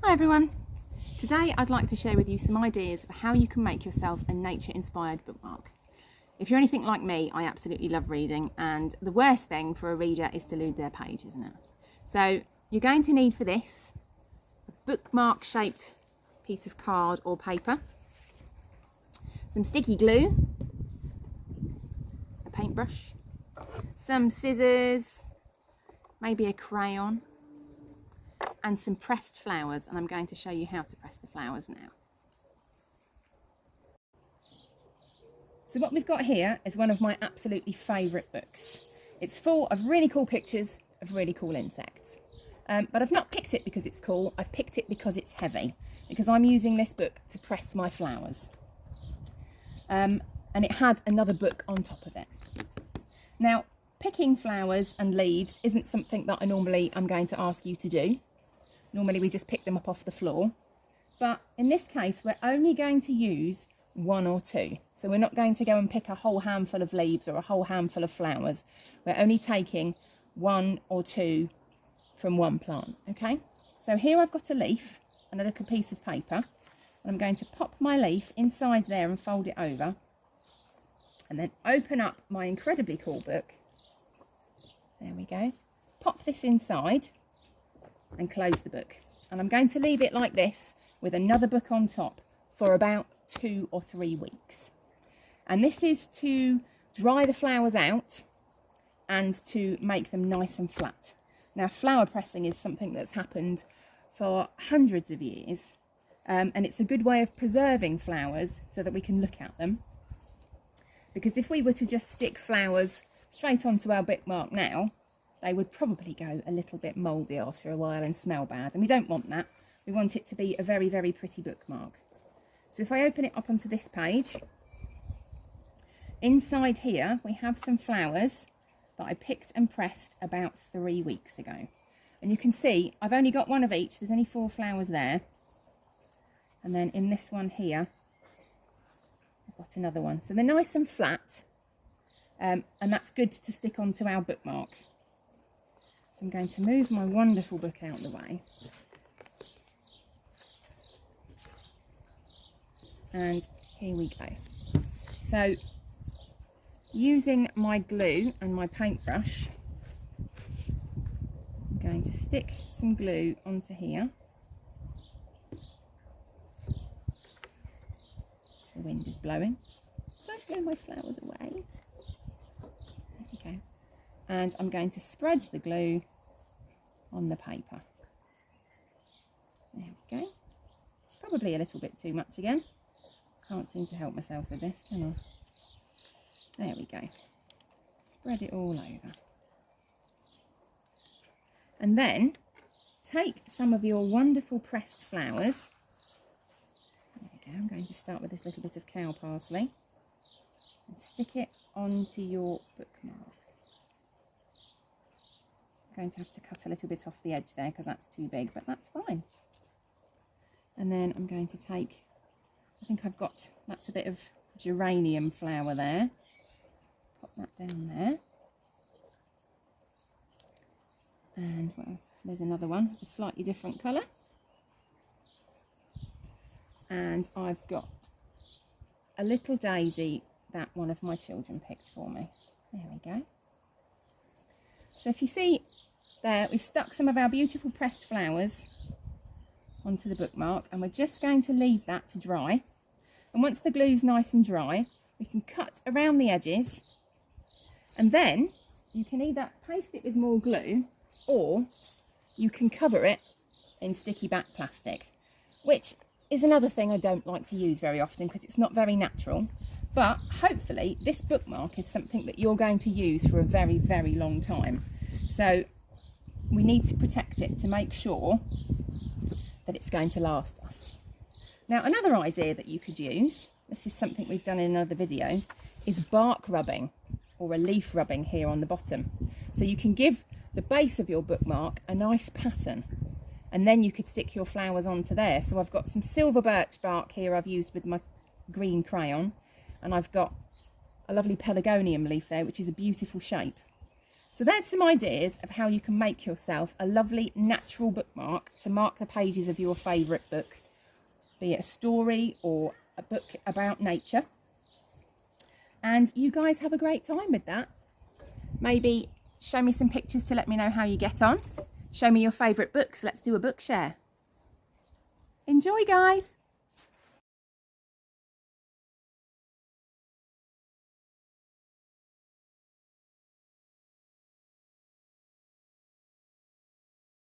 Hi everyone! Today I'd like to share with you some ideas of how you can make yourself a nature-inspired bookmark. If you're anything like me, I absolutely love reading, and the worst thing for a reader is to lose their page, isn't it? So you're going to need for this a bookmark shaped piece of card or paper, some sticky glue, a paintbrush, some scissors, maybe a crayon, and some pressed flowers, and I'm going to show you how to press the flowers now. So what we've got here is one of my absolutely favourite books. It's full of really cool pictures of really cool insects. But I've not picked it because it's cool, I've picked it because it's heavy, because I'm using this book to press my flowers. And it had another book on top of it. Now, picking flowers and leaves isn't something that I normally am going to ask you to do. Normally we just pick them up off the floor, but in this case we're only going to use one or two. So we're not going to go and pick a whole handful of leaves or a whole handful of flowers. We're only taking one or two from one plant, okay? So here I've got a leaf and a little piece of paper, and I'm going to pop my leaf inside there and fold it over, and then open up my incredibly cool book. There we go. Pop this inside and close the book, and I'm going to leave it like this with another book on top for about 2 or 3 weeks. And this is to dry the flowers out and to make them nice and flat. Now, flower pressing is something that's happened for hundreds of years, and it's a good way of preserving flowers so that we can look at them, because if we were to just stick flowers straight onto our bookmark now, they would probably go a little bit mouldy after a while and smell bad, and we don't want that. We want it to be a very, very pretty bookmark. So if I open it up onto this page, inside here we have some flowers that I picked and pressed about 3 weeks ago. And you can see I've only got one of each, there's only 4 flowers there. And then in this one here, I've got another one. So they're nice and flat, and that's good to stick onto our bookmark. So I'm going to move my wonderful book out of the way. And here we go. So using my glue and my paintbrush, I'm going to stick some glue onto here. The wind is blowing. Don't blow my flowers away. There we go. And I'm going to spread the glue on the paper. There we go. It's probably a little bit too much again. Can't seem to help myself with this, can I? There we go. Spread it all over. And then take some of your wonderful pressed flowers. There we go. I'm going to start with this little bit of cow parsley and stick it onto your bookmark. I'm going to have to cut a little bit off the edge there because that's too big, but that's fine. And then I'm going to take, I think I've got, that's a bit of geranium flower there. Pop that down there. And what else? There's another one, a slightly different colour. And I've got a little daisy that one of my children picked for me. There we go. So if you see there, we've stuck some of our beautiful pressed flowers onto the bookmark, and we're just going to leave that to dry. And once the glue's nice and dry, we can cut around the edges, and then you can either paste it with more glue or you can cover it in sticky back plastic, which is another thing I don't like to use very often because it's not very natural. But hopefully this bookmark is something that you're going to use for a very, very long time. So we need to protect it to make sure that it's going to last us. Now, another idea that you could use, this is something we've done in another video, is bark rubbing or a leaf rubbing here on the bottom. So you can give the base of your bookmark a nice pattern, and then you could stick your flowers onto there. So I've got some silver birch bark here I've used with my green crayon, and I've got a lovely pelargonium leaf there, which is a beautiful shape. So there's some ideas of how you can make yourself a lovely natural bookmark to mark the pages of your favourite book, be it a story or a book about nature. And you guys have a great time with that. Maybe show me some pictures to let me know how you get on. Show me your favourite books. Let's do a book share. Enjoy, guys.